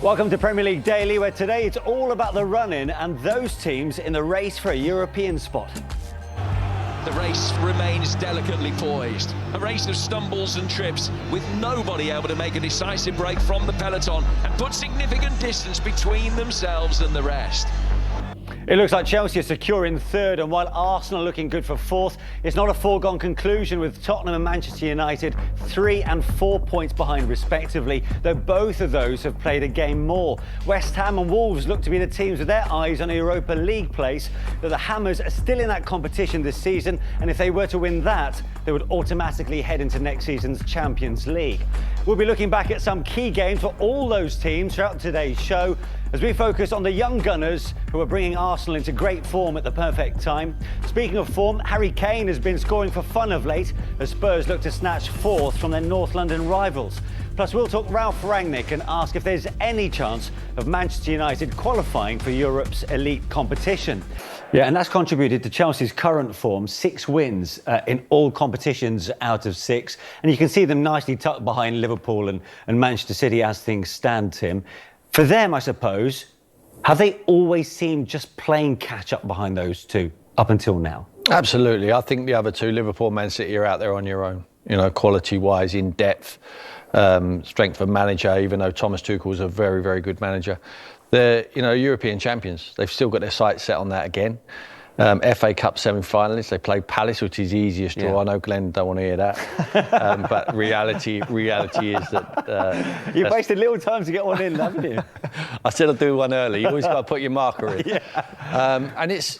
Welcome to Premier League Daily, where today it's all about the run-in and those teams in the race for a European spot. The race remains delicately poised. A race of stumbles and trips, with nobody able to make a decisive break from the peloton and put significant distance between themselves and the rest. It looks like Chelsea are secure in third, and while Arsenal are looking good for fourth, it's not a foregone conclusion, with Tottenham and Manchester United 3 and 4 points behind respectively, though both of those have played a game more. West Ham and Wolves look to be the teams with their eyes on a Europa League place, though the Hammers are still in that competition this season, and if they were to win that, they would automatically head into next season's Champions League. We'll be looking back at some key games for all those teams throughout today's show, as we focus on the young Gunners who are bringing Arsenal into great form at the perfect time. Speaking of form, Harry Kane has been scoring for fun of late as Spurs look to snatch fourth from their North London rivals. Plus, we'll talk Ralph Rangnick and ask if there's any chance of Manchester United qualifying for Europe's elite competition. Yeah, and that's contributed to Chelsea's current form, 6 wins in all competitions out of 6. And you can see them nicely tucked behind Liverpool and Manchester City as things stand, Tim. For them, I suppose, have they always seemed just playing catch-up behind those two up until now? Absolutely. I think the other two, Liverpool, Man City, are out there on your own. You know, quality-wise, in depth, strength of manager, even though Thomas Tuchel's a very, very good manager. They're, European champions. They've still got their sights set on that again. FA Cup semi-finalists, they played Palace, which is the easiest draw. I know Glenn don't want to hear that, but reality is that you've wasted little time to get one in, haven't you? I said I'd do one early. You always got to put your marker in. And it's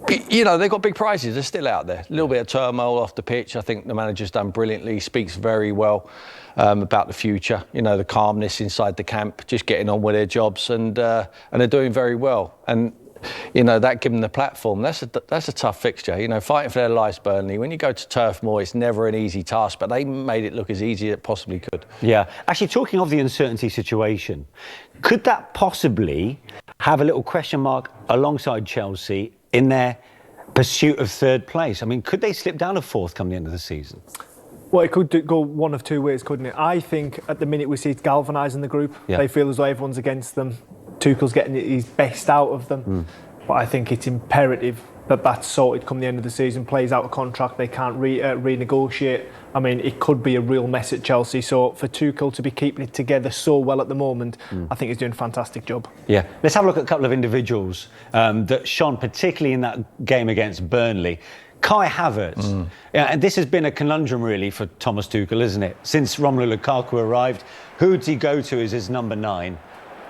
they've got big prizes. They're still out there. A little bit of turmoil off the pitch. I think the manager's done brilliantly. Speaks very well about the future. The calmness inside the camp, just getting on with their jobs, and they're doing very well. And that give them the platform. That's a tough fixture. Fighting for their lives, Burnley. When you go to Turf Moor, it's never an easy task, but they made it look as easy as it possibly could. Yeah. Actually, talking of the uncertainty situation, could that possibly have a little question mark alongside Chelsea in their pursuit of third place? I mean, could they slip down to fourth come the end of the season? Well, it could go one of two ways, couldn't it? I think at the minute we see it galvanising the group. Yeah. They feel as though everyone's against them. Tuchel's getting his best out of them. But I think it's imperative that that's sorted come the end of the season. Plays out a contract, they can't renegotiate. I mean, it could be a real mess at Chelsea. So for Tuchel to be keeping it together so well at the moment, I think he's doing a fantastic job. Yeah. Let's have a look at a couple of individuals that shone, particularly in that game against Burnley. Kai Havertz. And this has been a conundrum really for Thomas Tuchel, isn't it? Since Romelu Lukaku arrived, who does he go to as his number 9?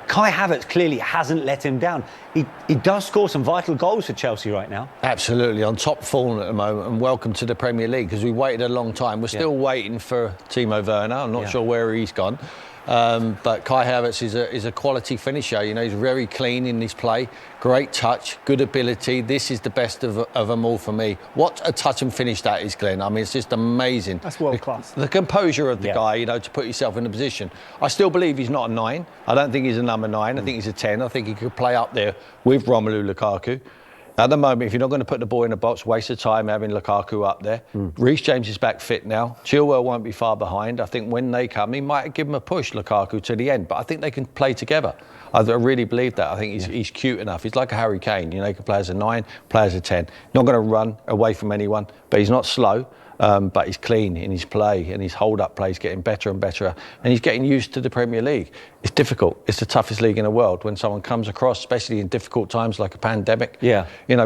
Kai Havertz clearly hasn't let him down. He does score some vital goals for Chelsea right now. Absolutely, on top form at the moment, and welcome to the Premier League, because we waited a long time. We're still waiting for Timo Werner. I'm not sure where he's gone. But Kai Havertz is a quality finisher. He's very clean in his play, great touch, good ability. This is the best of them all for me. What a touch and finish that is, Glenn. I mean, it's just amazing. That's world class. The composure of the guy, to put yourself in a position. I still believe he's not a 9. I don't think he's a number 9. I think he's a 10. I think he could play up there with Romelu Lukaku. At the moment, if you're not going to put the ball in the box, waste of time having Lukaku up there. Reece James is back fit now. Chilwell won't be far behind. I think when they come, he might give him a push, Lukaku, to the end. But I think they can play together. I really believe that. I think he's cute enough. He's like a Harry Kane. He can play as a 9, play as a 10. Not going to run away from anyone, but he's not slow. But he's clean in his play, and his hold-up play is getting better and better, and he's getting used to the Premier League. It's difficult. It's the toughest league in the world. When someone comes across, especially in difficult times like a pandemic,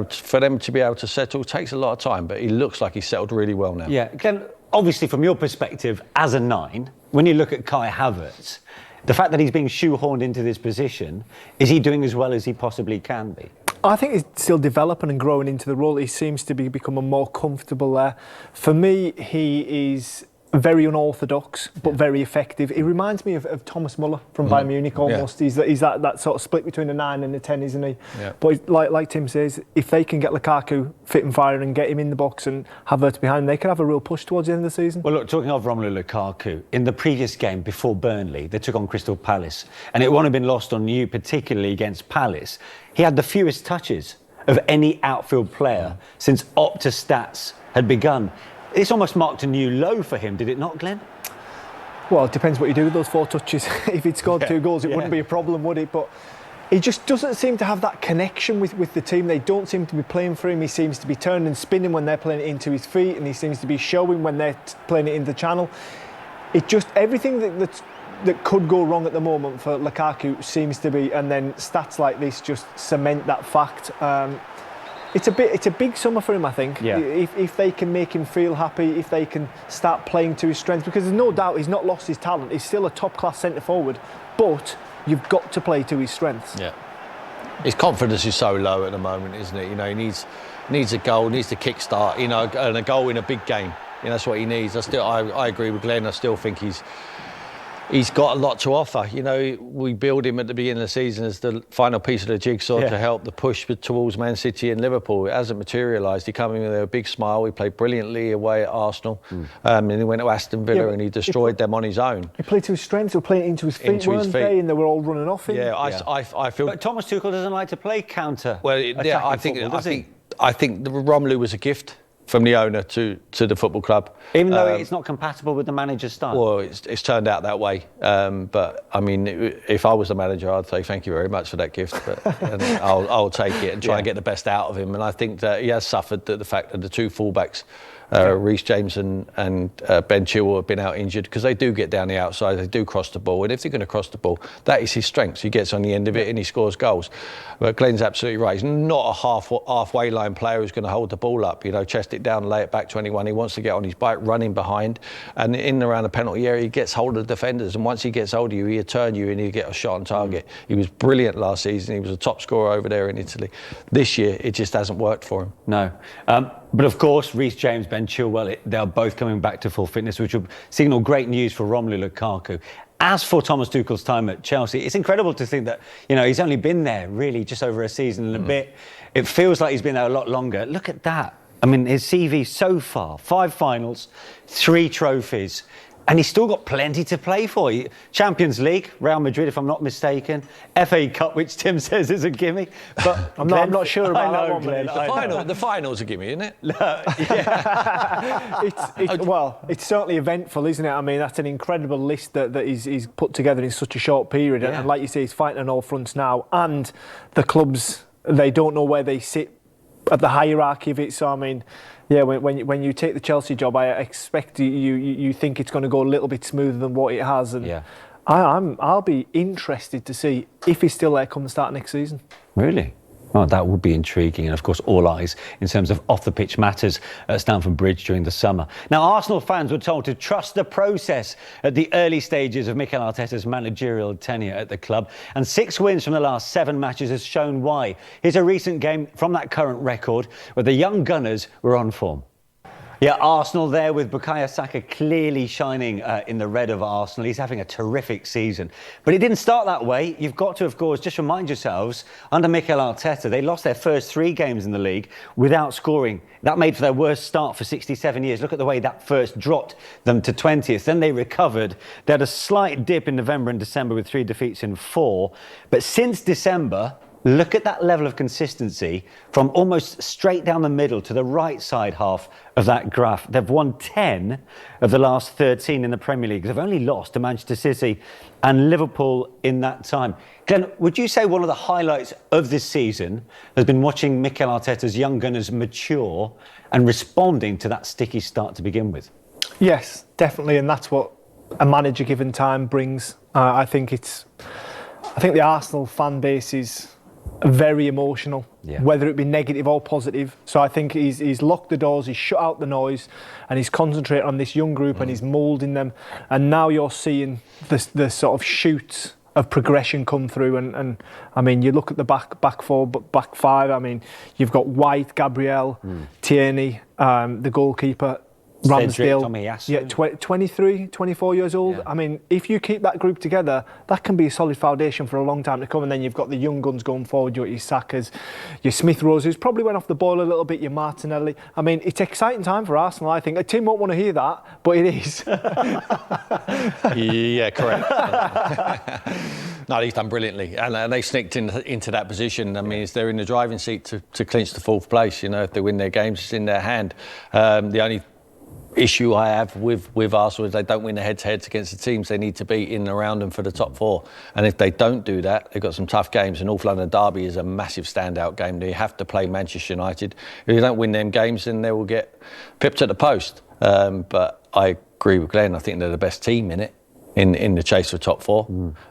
for them to be able to settle takes a lot of time, but he looks like he's settled really well now. Yeah, Glenn, obviously from your perspective as a 9, when you look at Kai Havertz, the fact that he's being shoehorned into this position, is he doing as well as he possibly can be? I think he's still developing and growing into the role. He seems to be becoming more comfortable there. For me, he is very unorthodox, but very effective. He reminds me of Thomas Muller from Bayern Munich almost. He's that sort of split between a 9 and a 10, isn't he? Yeah. But like Tim says, if they can get Lukaku fit and firing and get him in the box and Havertz behind him, they could have a real push towards the end of the season. Well, look, talking of Romelu Lukaku, in the previous game before Burnley, they took on Crystal Palace, and it won't have been lost on you, particularly against Palace. He had the fewest touches of any outfield player since Opta Stats had begun. This almost marked a new low for him, did it not, Glenn? Well, it depends what you do with those 4 touches. If he'd scored 2 goals, it wouldn't be a problem, would it? But he just doesn't seem to have that connection with the team. They don't seem to be playing for him. He seems to be turning and spinning when they're playing it into his feet, and he seems to be showing when they're playing it into the channel. It just, everything that could go wrong at the moment for Lukaku seems to be, and then stats like this just cement that fact. It's a big summer for him, I think. Yeah. If they can make him feel happy, if they can start playing to his strengths, because there's no doubt he's not lost his talent. He's still a top-class centre-forward, but you've got to play to his strengths. Yeah. His confidence is so low at the moment, isn't it? You know, he needs a goal, needs to kick-start, you know, and a goal in a big game. You know, that's what he needs. I agree with Glenn. I still think he's got a lot to offer. You know, we build him at the beginning of the season as the final piece of the jigsaw to help the push towards Man City and Liverpool. It hasn't materialised. He came in with a big smile. He played brilliantly away at Arsenal. And he went to Aston Villa and he destroyed them on his own. He played to his strengths. He was playing into his feet, weren't they? And they were all running off him. Yeah, I feel... But Thomas Tuchel doesn't like to play counter. Well, yeah, I think the Romelu was a gift from the owner to the football club. Even though it's not compatible with the manager's style? Well, it's turned out that way. But, I mean, if I was the manager, I'd say thank you very much for that gift. But I'll take it and try and get the best out of him. And I think that he has suffered the fact that the 2 fullbacks, Reece James and Ben Chilwell, have been out injured, because they do get down the outside, they do cross the ball, and if they're going to cross the ball, that is his strength. He gets on the end of it and he scores goals. But Glenn's absolutely right. He's not a halfway line player who's going to hold the ball up, you know, chest it down, lay it back 21. He wants to get on his bike, running behind, and in and around the penalty area, he gets hold of the defenders, and once he gets hold of you, he'll turn you and he'll get a shot on target. He was brilliant last season. He was a top scorer over there in Italy. This year, it just hasn't worked for him. No. But of course, Reece James, Ben Chilwell, they're both coming back to full fitness, which will signal great news for Romelu Lukaku. As for Thomas Tuchel's time at Chelsea, it's incredible to think that, you know, he's only been there really just over a season and a bit. It feels like he's been there a lot longer. Look at that. I mean, his CV so far, 5 finals, 3 trophies, and he's still got plenty to play for. Champions League, Real Madrid, if I'm not mistaken. FA Cup, which Tim says is a gimme. But I'm not sure about that one, Glenn. The final's a gimme, isn't it? It's certainly eventful, isn't it? I mean, that's an incredible list that he's put together in such a short period. And like you say, he's fighting on all fronts now. And the clubs, they don't know where they sit at the hierarchy of it. So, I mean, yeah, when you take the Chelsea job, I expect you think it's going to go a little bit smoother than what it has. And I'll be interested to see if he's still there come the start of next season. Really? Oh, that would be intriguing. And of course, all eyes in terms of off-the-pitch matters at Stamford Bridge during the summer. Now, Arsenal fans were told to trust the process at the early stages of Mikel Arteta's managerial tenure at the club. And 6 wins from the last 7 matches has shown why. Here's a recent game from that current record where the young Gunners were on form. Yeah, Arsenal there with Bukayo Saka clearly shining in the red of Arsenal. He's having a terrific season. But it didn't start that way. You've got to, of course, just remind yourselves, under Mikel Arteta, they lost their first 3 games in the league without scoring. That made for their worst start for 67 years. Look at the way that first dropped them to 20th. Then they recovered. They had a slight dip in November and December with 3 defeats in 4. But since December, look at that level of consistency from almost straight down the middle to the right side half of that graph. They've won 10 of the last 13 in the Premier League. They've only lost to Manchester City and Liverpool in that time. Glenn, would you say one of the highlights of this season has been watching Mikel Arteta's young Gunners mature and responding to that sticky start to begin with? Yes, definitely, and that's what a manager given time brings. I think the Arsenal fan base is very emotional, whether it be negative or positive. So I think he's locked the doors, he's shut out the noise, and he's concentrated on this young group and he's moulding them. And now you're seeing the sort of shoots of progression come through. And I mean, you look at the back 4, back 5. I mean, you've got White, Gabriel, Tierney, the goalkeeper, Ramsdale, 23, 24 years old. Yeah. I mean, if you keep that group together, that can be a solid foundation for a long time to come. And then you've got the young guns going forward, your Sakas, your Smith Rowe, who's probably went off the boil a little bit, your Martinelli. I mean, it's exciting time for Arsenal, I think. Tim won't want to hear that, but it is. Yeah, correct. No, he's done brilliantly, and they sneaked into that position. I mean, they're in the driving seat to clinch the 4th place. You know, if they win their games, it's in their hand. The only issue I have with Arsenal is they don't win the head-to-heads against the teams they need to beat in and around them for the top four. And if they don't do that, they've got some tough games. And North London Derby is a massive standout game. They have to play Manchester United. If they don't win them games, then they will get pipped at the post. But I agree with Glenn. I think they're the best team in it, in the chase for top four.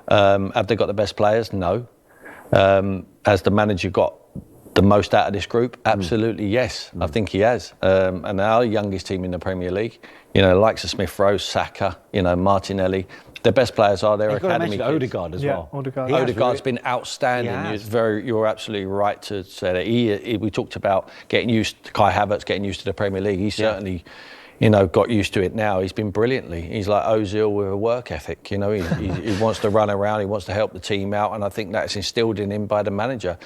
Have they got the best players? No. Has the manager got the most out of this group? Absolutely, yes. I think he has. And our youngest team in the Premier League, likes of Smith Rowe, Saka, Martinelli. The best players are their academy kids. Odegaard as well. Odegaard's been outstanding. You're absolutely right to say that. We talked about getting used to Kai Havertz, getting used to the Premier League. He certainly got used to it now. He's been brilliantly. He's like Ozil with a work ethic. He wants to run around. He wants to help the team out, and I think that's instilled in him by the manager.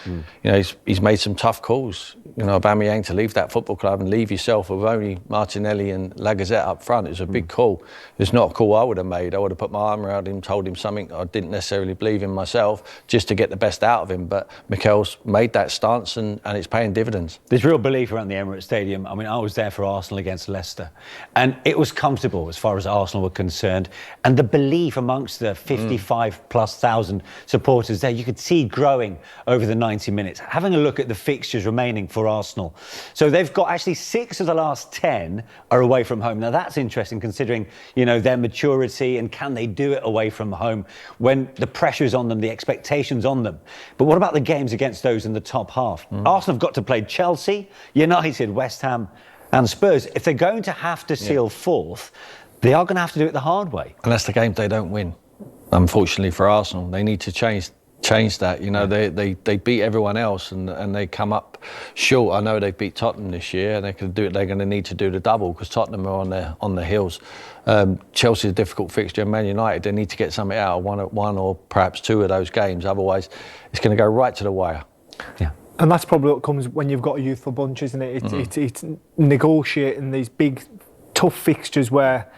He's made some tough calls. Aubameyang to leave that football club and leave yourself with only Martinelli and Lacazette up front. It's a big call. It's not a call I would have made. I would have put my arm around him, told him something I didn't necessarily believe in myself, just to get the best out of him. But Mikel's made that stance, and it's paying dividends. There's real belief around the Emirates Stadium. I mean, I was there for Arsenal against Leicester, and it was comfortable as far as Arsenal were concerned. And the belief amongst the 55,000+ supporters there, you could see growing over the 90 minutes. Having a look at the fixtures remaining for Arsenal. So they've got actually 6 of the last 10 are away from home. Now that's interesting considering, their maturity and can they do it away from home when the pressure's on them, the expectations on them. But what about the games against those in the top half? Arsenal have got to play Chelsea, United, West Ham and Spurs. If they're going to have to seal fourth, they are going to have to do it the hard way. And that's the games they don't win, unfortunately for Arsenal. They need to change that. They beat everyone else and they come up short. I know they beat Tottenham this year, and they can do it. They're going to need to do the double because Tottenham are on the heels. Chelsea's a difficult fixture, and Man United, they need to get something out of one or perhaps 2 of those games. Otherwise, it's going to go right to the wire. Yeah. And that's probably what comes when you've got a youthful bunch, isn't it? It's negotiating these big, tough fixtures where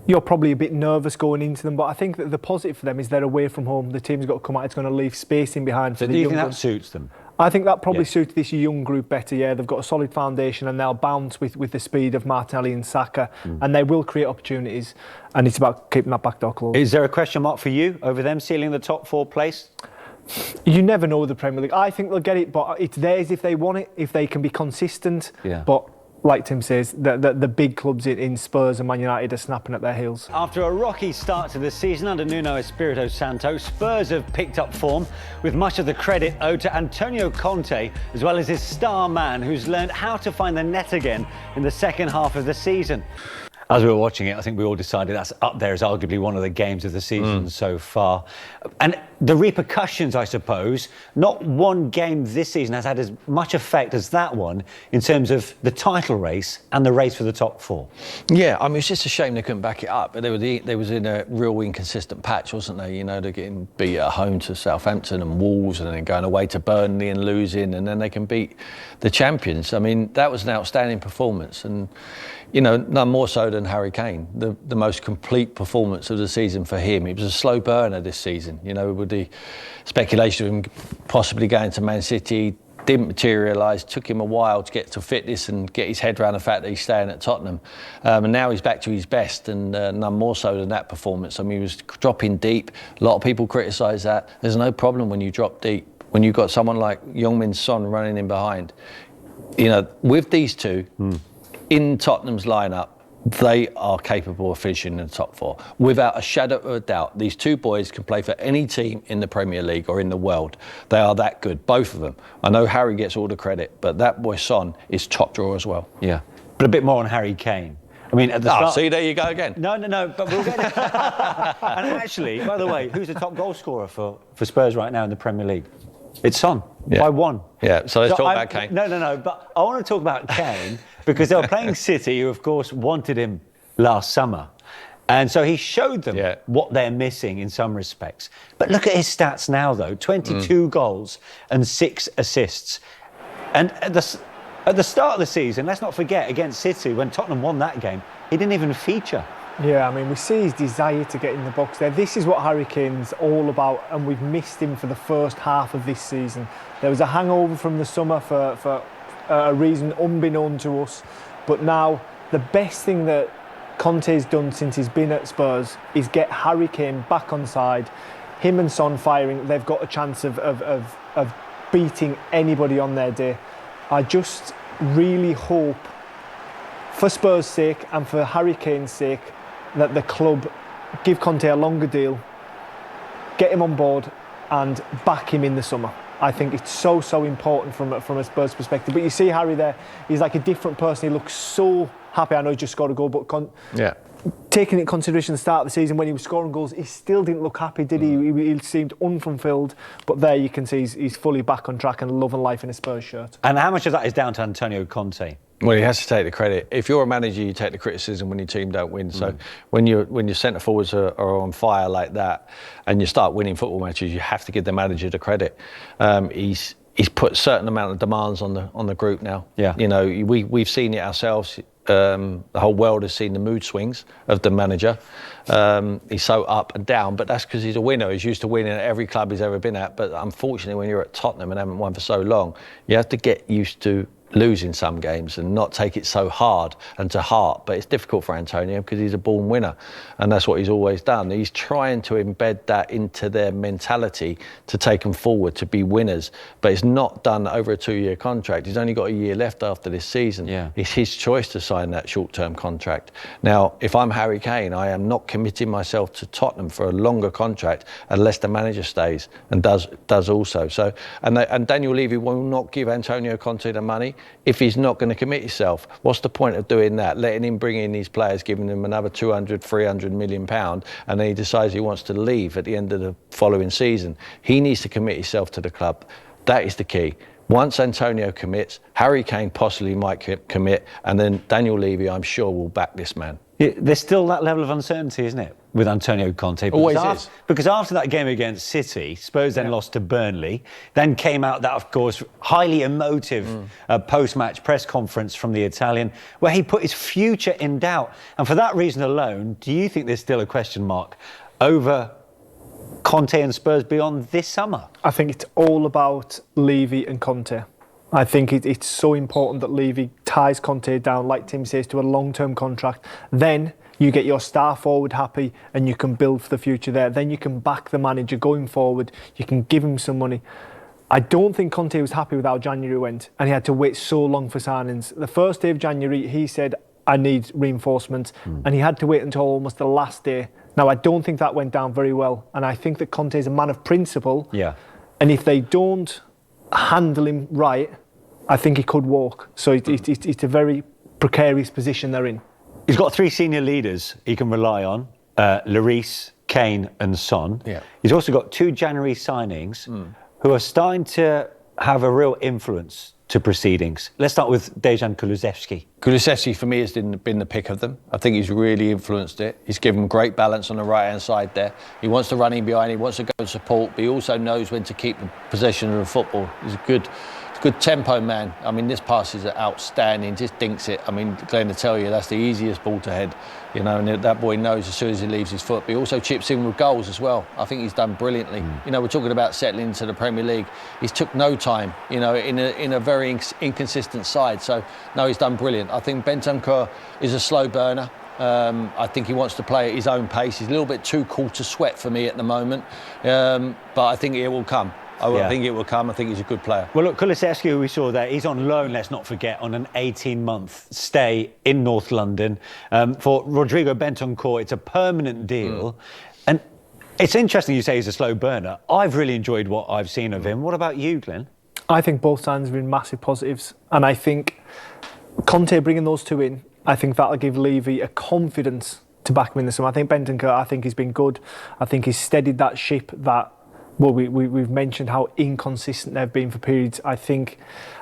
you're probably a bit nervous going into them. But I think that the positive for them is they're away from home. The team's got to come out. It's going to leave space in behind for the young. Do you think that suits them? I think that probably suits this young group better. Yeah, they've got a solid foundation and they'll bounce with the speed of Martinelli and Saka, and they will create opportunities. And it's about keeping that back door closed. Is there a question mark for you over them sealing the top 4 place? You never know with the Premier League. I think they'll get it, but it's theirs if they want it, if they can be consistent. Yeah. But like Tim says, the big clubs in Spurs and Man United are snapping at their heels. After a rocky start to the season under Nuno Espirito Santo, Spurs have picked up form with much of the credit owed to Antonio Conte, as well as his star man who's learned how to find the net again in the second half of the season. As we were watching it, I think we all decided that's up there as arguably one of the games of the season so far. And the repercussions, I suppose, not one game this season has had as much effect as that one in terms of the title race and the race for the top 4. Yeah, I mean, it's just a shame they couldn't back it up. But they was in a real inconsistent patch, wasn't they? They're getting beat at home to Southampton and Wolves, and then going away to Burnley and losing, and then they can beat the champions. I mean, that was an outstanding performance, and none more so than Harry Kane. The most complete performance of the season for him. It was a slow burner this season, with the speculation of him possibly going to Man City. Didn't materialise, took him a while to get to fitness and get his head around the fact that he's staying at Tottenham. And now he's back to his best, and none more so than that performance. I mean, he was dropping deep. A lot of people criticise that. There's no problem when you drop deep. When you've got someone like Heung-min Son running in behind. With these two, in Tottenham's lineup, they are capable of finishing in the top 4. Without a shadow of a doubt, these 2 boys can play for any team in the Premier League or in the world. They are that good, both of them. I know Harry gets all the credit, but that boy Son is top drawer as well. Yeah, but a bit more on Harry Kane. I mean, at the start... see, there you go again. No, but we'll get it. And actually, by the way, who's the top goal scorer for Spurs right now in the Premier League? It's Son, by 1. Yeah, so let's talk about Kane. No, but I want to talk about Kane because they were playing City, who, of course, wanted him last summer. And so he showed them what they're missing in some respects. But look at his stats now, though. 22 goals and 6 assists. And at the start of the season, let's not forget, against City, when Tottenham won that game, he didn't even feature. Yeah, I mean, we see his desire to get in the box there. This is what Harry Kane's all about, and we've missed him for the first half of this season. There was a hangover from the summer for a reason unbeknown to us, but now the best thing that Conte's done since he's been at Spurs is get Harry Kane back on side. Him and Son firing, they've got a chance of beating anybody on their day. I just really hope, for Spurs' sake and for Harry Kane's sake, that the club give Conte a longer deal, get him on board and back him in the summer. I think it's so important from a Spurs perspective. But you see Harry there, he's like a different person. He looks so happy. I know he just scored a goal, but taking into consideration the start of the season when he was scoring goals, he still didn't look happy, did he? He seemed unfulfilled. But there you can see he's fully back on track and loving life in a Spurs shirt. And how much of that is down to Antonio Conte? Well, he has to take the credit. If you're a manager, you take the criticism when your team don't win. So when your centre forwards are on fire like that, and you start winning football matches, you have to give the manager the credit. He's put a certain amount of demands on the group now. Yeah. You know, we've seen it ourselves. The whole world has seen the mood swings of the manager. He's so up and down, but that's because he's a winner. He's used to winning at every club he's ever been at. But unfortunately, when you're at Tottenham and haven't won for so long, you have to get used to losing some games and not take it so hard and to heart. But it's difficult for Antonio because he's a born winner, and that's what he's always done. He's trying to embed that into their mentality to take them forward, to be winners, but it's not done over a 2-year contract. He's only got a year left after this season. It's his choice to sign that short-term contract. Now, if I'm Harry Kane, I am not committing myself to Tottenham for a longer contract unless the manager stays and does also. So, and Daniel Levy will not give Antonio Conte the money if he's not going to commit himself. What's the point of doing that? Letting him bring in these players, giving them another 200, 300 million pound, and then he decides he wants to leave at the end of the following season. He needs to commit himself to the club. That is the key. Once Antonio commits, Harry Kane possibly might commit, and then Daniel Levy, I'm sure, will back this man. Yeah, there's still that level of uncertainty, isn't it, with Antonio Conte? Always is. Because after that game against City, Spurs then lost to Burnley, then came out that, of course, highly emotive post-match press conference from the Italian, where he put his future in doubt. And for that reason alone, do you think there's still a question mark over Conte and Spurs beyond this summer? I think it's all about Levy and Conte. I think it's so important that Levy ties Conte down, like Tim says, to a long-term contract. Then you get your star forward happy and you can build for the future there. Then you can back the manager going forward. You can give him some money. I don't think Conte was happy with how January went, and he had to wait so long for signings. The first day of January, he said, I need reinforcements, and he had to wait until almost the last day. Now, I don't think that went down very well, and I think that Conte is a man of principle. And if they don't handle him right, I think he could walk. So it's a very precarious position they're in. He's got 3 senior leaders he can rely on, Lloris, Kane and Son. He's also got 2 January signings who are starting to have a real influence to proceedings. Let's start with Dejan Kolozewski. Kolozewski, for me, has been the pick of them. I think he's really influenced it. He's given great balance on the right-hand side there. He wants to run in behind, he wants to go and support, but he also knows when to keep the possession of the football. He's a good tempo man. I mean, this pass is outstanding, just dinks it. I mean, Glenn, to tell you, that's the easiest ball to head, you know, and that boy knows as soon as he leaves his foot. But he also chips in with goals as well. I think he's done brilliantly. You know, we're talking about settling into the Premier League. He's took no time, you know, in a very inconsistent side. So, no, he's done brilliant. I think Bentancur is a slow burner. I think he wants to play at his own pace. He's a little bit too cool to sweat for me at the moment. But I think it will come. I think it will come. I think he's a good player. Well, look, Kolozewski, who we saw there, he's on loan, let's not forget, on an 18-month stay in North London. For Rodrigo Bentancur, it's a permanent deal. And it's interesting you say he's a slow burner. I've really enjoyed what I've seen of him. What about you, Glenn? I think both sides have been massive positives. And I think Conte bringing those 2 in, I think that'll give Levy a confidence to back him in the summer. I think Bentancur, I think he's been good. I think he's steadied that ship that... Well, we've mentioned how inconsistent they've been for periods. I feel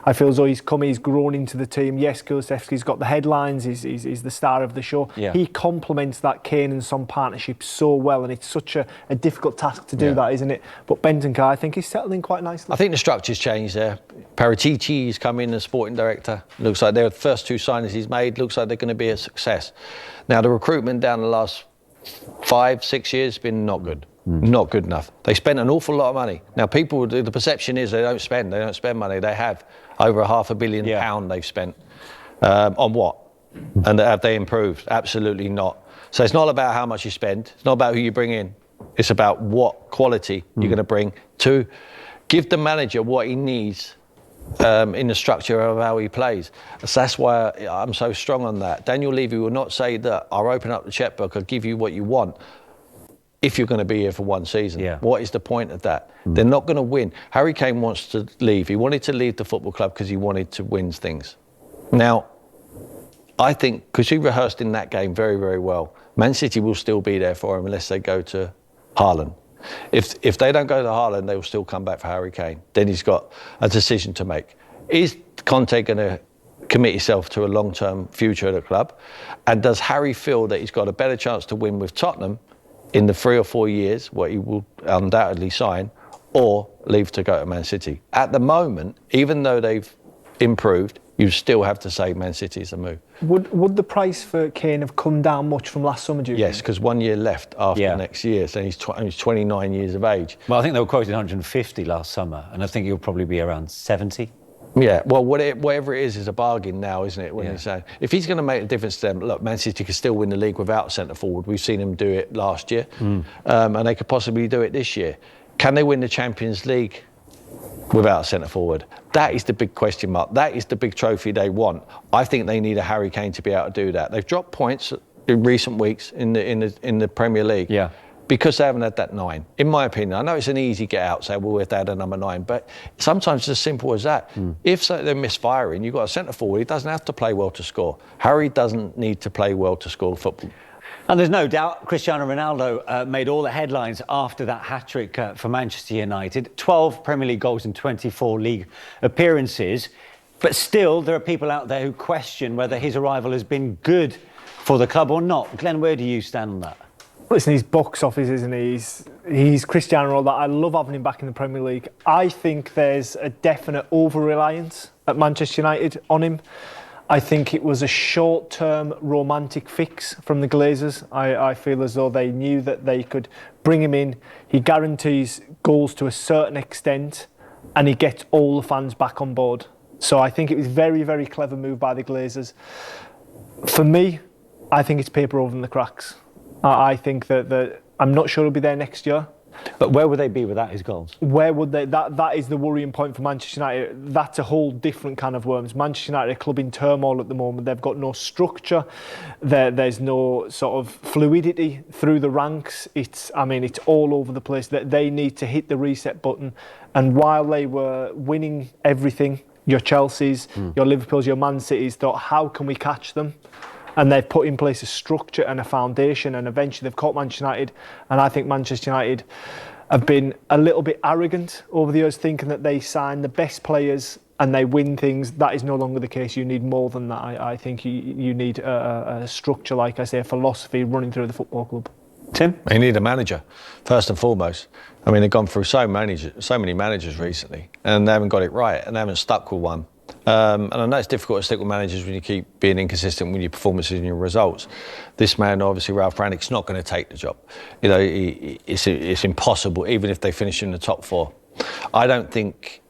as though he's grown into the team. Yes, Kolozewski's got the headlines, he's the star of the show. He complements that Kane and Son partnership so well, and it's such a difficult task to do that, isn't it? But Bentancur, I think he's settled in quite nicely. I think the structure's changed there. Paratici's come in as sporting director. Looks like their first 2 signings he's made, looks like they're going to be a success. Now, the recruitment down the last 5-6 years has been not good. Not good enough. They spent an awful lot of money. Now, people, the perception is they don't spend money. They have over £500 million they've spent. On what? And have they improved? Absolutely not. So it's not about how much you spend. It's not about who you bring in. It's about what quality you're going to bring to give the manager what he needs in the structure of how he plays. So that's why I'm so strong on that. Daniel Levy will not say that I'll open up the checkbook, I'll give you what you want if you're going to be here for one season. Yeah. What is the point of that? They're not going to win. Harry Kane wants to leave. He wanted to leave the football club because he wanted to win things. Now, I think, because he rehearsed in that game very, very well, Man City will still be there for him unless they go to Haaland. If they don't go to Haaland, they will still come back for Harry Kane. Then he's got a decision to make. Is Conte going to commit himself to a long-term future at the club? And does Harry feel that he's got a better chance to win with Tottenham in the 3 or 4 years, where he will undoubtedly sign, or leave to go to Man City? At the moment, even though they've improved, you still have to say Man City is a move. Would the price for Kane have come down much from last summer, do you Yes, think? because 1 year left after next year, so he's 29 years of age. Well, I think they were quoted 150 last summer, and I think he'll probably be around 70. Yeah, well, whatever it is a bargain now, isn't it? When you're saying, if he's going to make a difference to them, look, Man City could still win the league without centre forward. We've seen him do it last year, and they could possibly do it this year. Can they win the Champions League without a centre forward? That is the big question mark. That is the big trophy they want. I think they need a Harry Kane to be able to do that. They've dropped points in recent weeks in the Premier League. Yeah. Because they haven't had that 9. In my opinion, I know it's an easy get out, say, well, if they had a number 9, but sometimes it's as simple as that. If they're misfiring, you've got a centre forward, he doesn't have to play well to score. Harry doesn't need to play well to score football. And there's no doubt Cristiano Ronaldo made all the headlines after that hat-trick for Manchester United. 12 Premier League goals in 24 league appearances. But still, there are people out there who question whether his arrival has been good for the club or not. Glenn, where do you stand on that? Listen, he's box office, isn't he? He's Cristiano Ronaldo. I love having him back in the Premier League. I think there's a definite over-reliance at Manchester United on him. I think it was a short-term romantic fix from the Glazers. I feel as though they knew that they could bring him in. He guarantees goals to a certain extent, and he gets all the fans back on board. So I think it was very, very clever move by the Glazers. For me, I think it's paper over in the cracks. I think that I'm not sure he'll be there next year. But where would they be without his goals? Where would they? That is the worrying point for Manchester United. That's a whole different can of worms. Manchester United are a club in turmoil at the moment. They've got no structure. There's no sort of fluidity through the ranks. It's all over the place. They need to hit the reset button. And while they were winning everything, your Chelseas, your Liverpools, your Man Cities thought, how can we catch them? And they've put in place a structure and a foundation, and eventually they've caught Manchester United. And I think Manchester United have been a little bit arrogant over the years, thinking that they sign the best players and they win things. That is no longer the case. You need more than that. I think you need a structure, like I say, a philosophy running through the football club. Tim? They need a manager, first and foremost. I mean, they've gone through so many managers recently, and they haven't got it right, and they haven't stuck with one. And I know it's difficult to stick with managers when you keep being inconsistent with your performances and your results. This man, obviously, Ralph Rangnick's not going to take the job. You know, it's impossible, even if they finish in the top 4. I don't think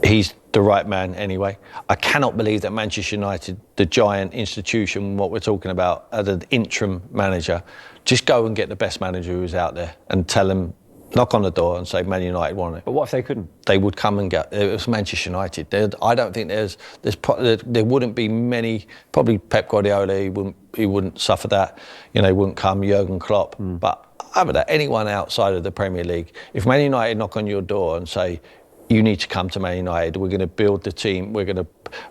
he's the right man anyway. I cannot believe that Manchester United, the giant institution, what we're talking about, as an interim manager, just go and get the best manager who's out there and tell him, knock on the door and say Man United want it. But what if they couldn't? They would come and get it. Was Manchester United. I don't think there wouldn't be many. Probably Pep Guardiola. He wouldn't suffer that. You know, he wouldn't come. Jurgen Klopp. But other than that, anyone outside of the Premier League, if Man United knock on your door and say, you need to come to Man United, we're going to build the team, we're going to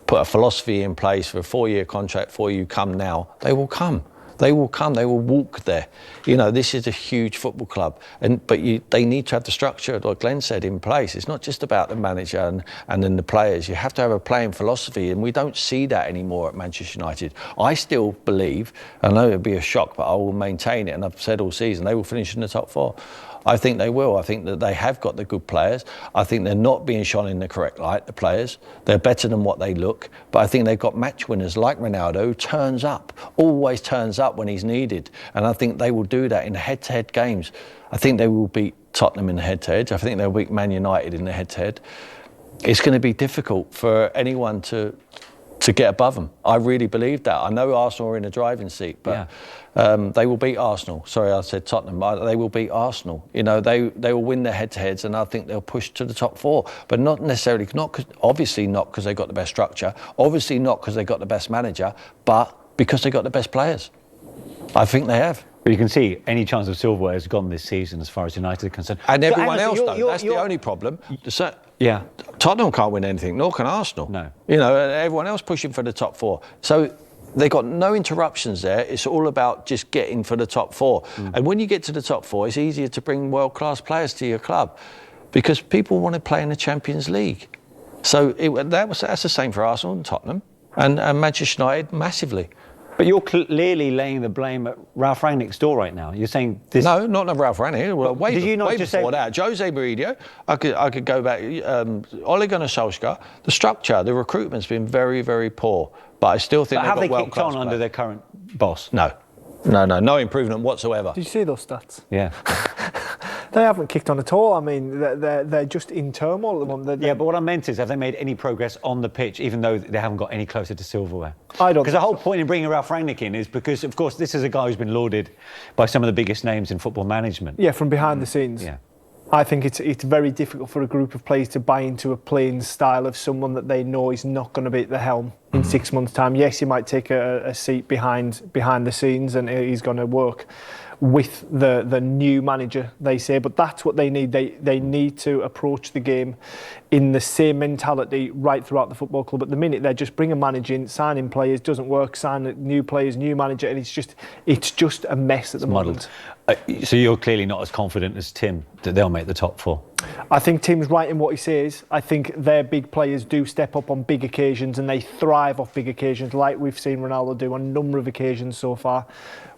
put a philosophy in place for a 4-year contract for you, come now, they will come. They will come, they will walk there. You know, this is a huge football club. But they need to have the structure, like Glenn said, in place. It's not just about the manager and then the players. You have to have a playing philosophy, and we don't see that anymore at Manchester United. I still believe, I know it'll be a shock, but I will maintain it, and I've said all season, they will finish in the top 4. I think they will. I think that they have got the good players. I think they're not being shone in the correct light, the players. They're better than what they look. But I think they've got match winners like Ronaldo, who turns up, always turns up when he's needed. And I think they will do that in head-to-head games. I think they will beat Tottenham in the head-to-head. I think they'll beat Man United in the head-to-head. It's going to be difficult for anyone to to get above them. I really believe that. I know Arsenal are in a driving seat, but they will beat Arsenal. Sorry, I said Tottenham. They will beat Arsenal. You know, they will win their head-to-heads, and I think they'll push to the top 4. But not necessarily, obviously not because they got the best structure, obviously not because they got the best manager, but because they got the best players. I think they have. But you can see any chance of silverware has gone this season as far as United are concerned. And everyone else, though, that's the only problem. Yeah. Tottenham can't win anything, nor can Arsenal. No. You know, everyone else pushing for the top 4. So they got no interruptions there. It's all about just getting for the top 4. And when you get to the top 4, it's easier to bring world-class players to your club because people want to play in the Champions League. So that's the same for Arsenal and Tottenham and Manchester United massively. But you're clearly laying the blame at Ralph Rangnick's door right now. You're saying this. No, not Ralph Rangnick. Well, did you not just before say that? Jose Mourinho. I could go back. Ole Gunnar Solskjaer. The structure, the recruitment's been very, very poor. But I still think have they've got they kicked on under their current boss? No improvement whatsoever. Did you see those stats? Yeah. They haven't kicked on at all. I mean, they're just in turmoil at the moment. Yeah, but what I meant is, have they made any progress on the pitch, even though they haven't got any closer to silverware? I don't. Because the whole point in bringing Ralph Rangnick in is because, of course, this is a guy who's been lauded by some of the biggest names in football management. Yeah, from behind the scenes. Yeah. I think it's very difficult for a group of players to buy into a playing style of someone that they know is not going to be at the helm in 6 months' time. Yes, he might take a seat behind the scenes and he's going to work with the new manager, they say, but that's what they need. They need to approach the game in the same mentality right throughout the football club. At the minute, they're just bring a manager in, signing players, doesn't work, sign new players, new manager, and it's just a mess at the moment. So you're clearly not as confident as Tim that they'll make the top 4? I think Tim's right in what he says. I think their big players do step up on big occasions and they thrive off big occasions, like we've seen Ronaldo do on a number of occasions so far.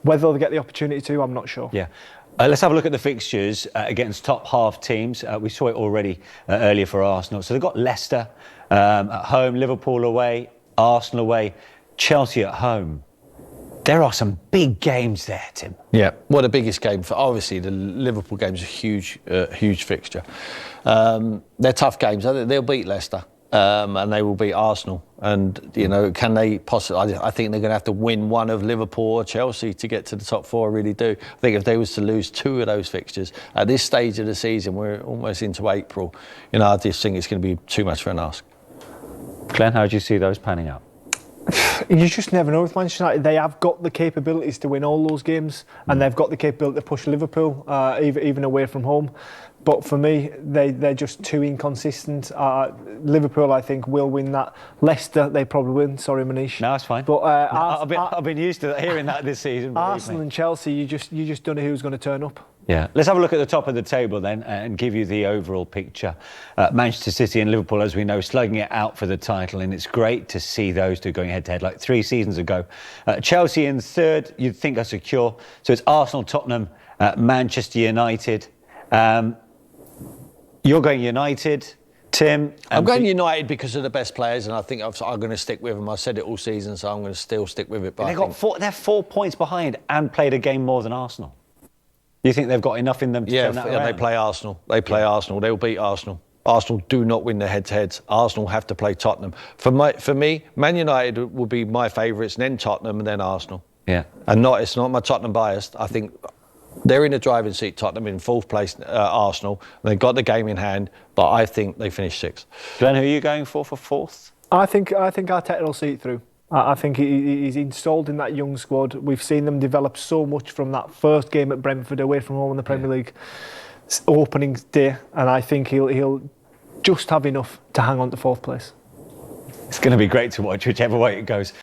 Whether they'll get the opportunity to, I'm not sure. Yeah. Let's have a look at the fixtures against top half teams. We saw it already earlier for Arsenal. So they've got Leicester at home, Liverpool away, Arsenal away, Chelsea at home. There are some big games there, Tim. Yeah, well, the biggest game for obviously the Liverpool game's a huge fixture. They're tough games. They'll beat Leicester and they will beat Arsenal. And you know, can they possibly? I think they're going to have to win one of Liverpool or Chelsea to get to the top 4. I really do. I think if they was to lose 2 of those fixtures at this stage of the season, we're almost into April. You know, I just think it's going to be too much for an ask. Glenn, how do you see those panning out? You just never know with Manchester United. They have got the capabilities to win all those games and they've got the capability to push Liverpool, even away from home. But for me, they're just too inconsistent. Liverpool, I think, will win that. Leicester, they probably win. Sorry, Manish. No, that's fine. But I've been used to hearing that this season. Arsenal and Chelsea, you just don't know who's going to turn up. Yeah. Let's have a look at the top of the table then and give you the overall picture. Manchester City and Liverpool, as we know, slugging it out for the title, and it's great to see those two going head-to-head like 3 seasons ago. Chelsea in third, you'd think are secure. So it's Arsenal, Tottenham, Manchester United. You're going United, Tim. I'm going United because of the best players, and I think I'm going to stick with them. I said it all season, so I'm going to still stick with it. But they're 4 points behind and played a game more than Arsenal. You think they've got enough in them to turn that around? They play Arsenal. Arsenal. They'll beat Arsenal. Arsenal do not win the head-to-heads. Arsenal have to play Tottenham. For me, Man United will be my favourites, and then Tottenham, and then Arsenal. Yeah. And it's not my Tottenham biased. I think they're in the driving seat, Tottenham in 4th place, Arsenal. They've got the game in hand, but I think they finish 6th. Glenn, who are you going for 4th? I think Arteta will see it through. I think he's installed in that young squad. We've seen them develop so much from that first game at Brentford away from home in the Premier League opening day, and I think he'll just have enough to hang on to 4th place. It's going to be great to watch whichever way it goes.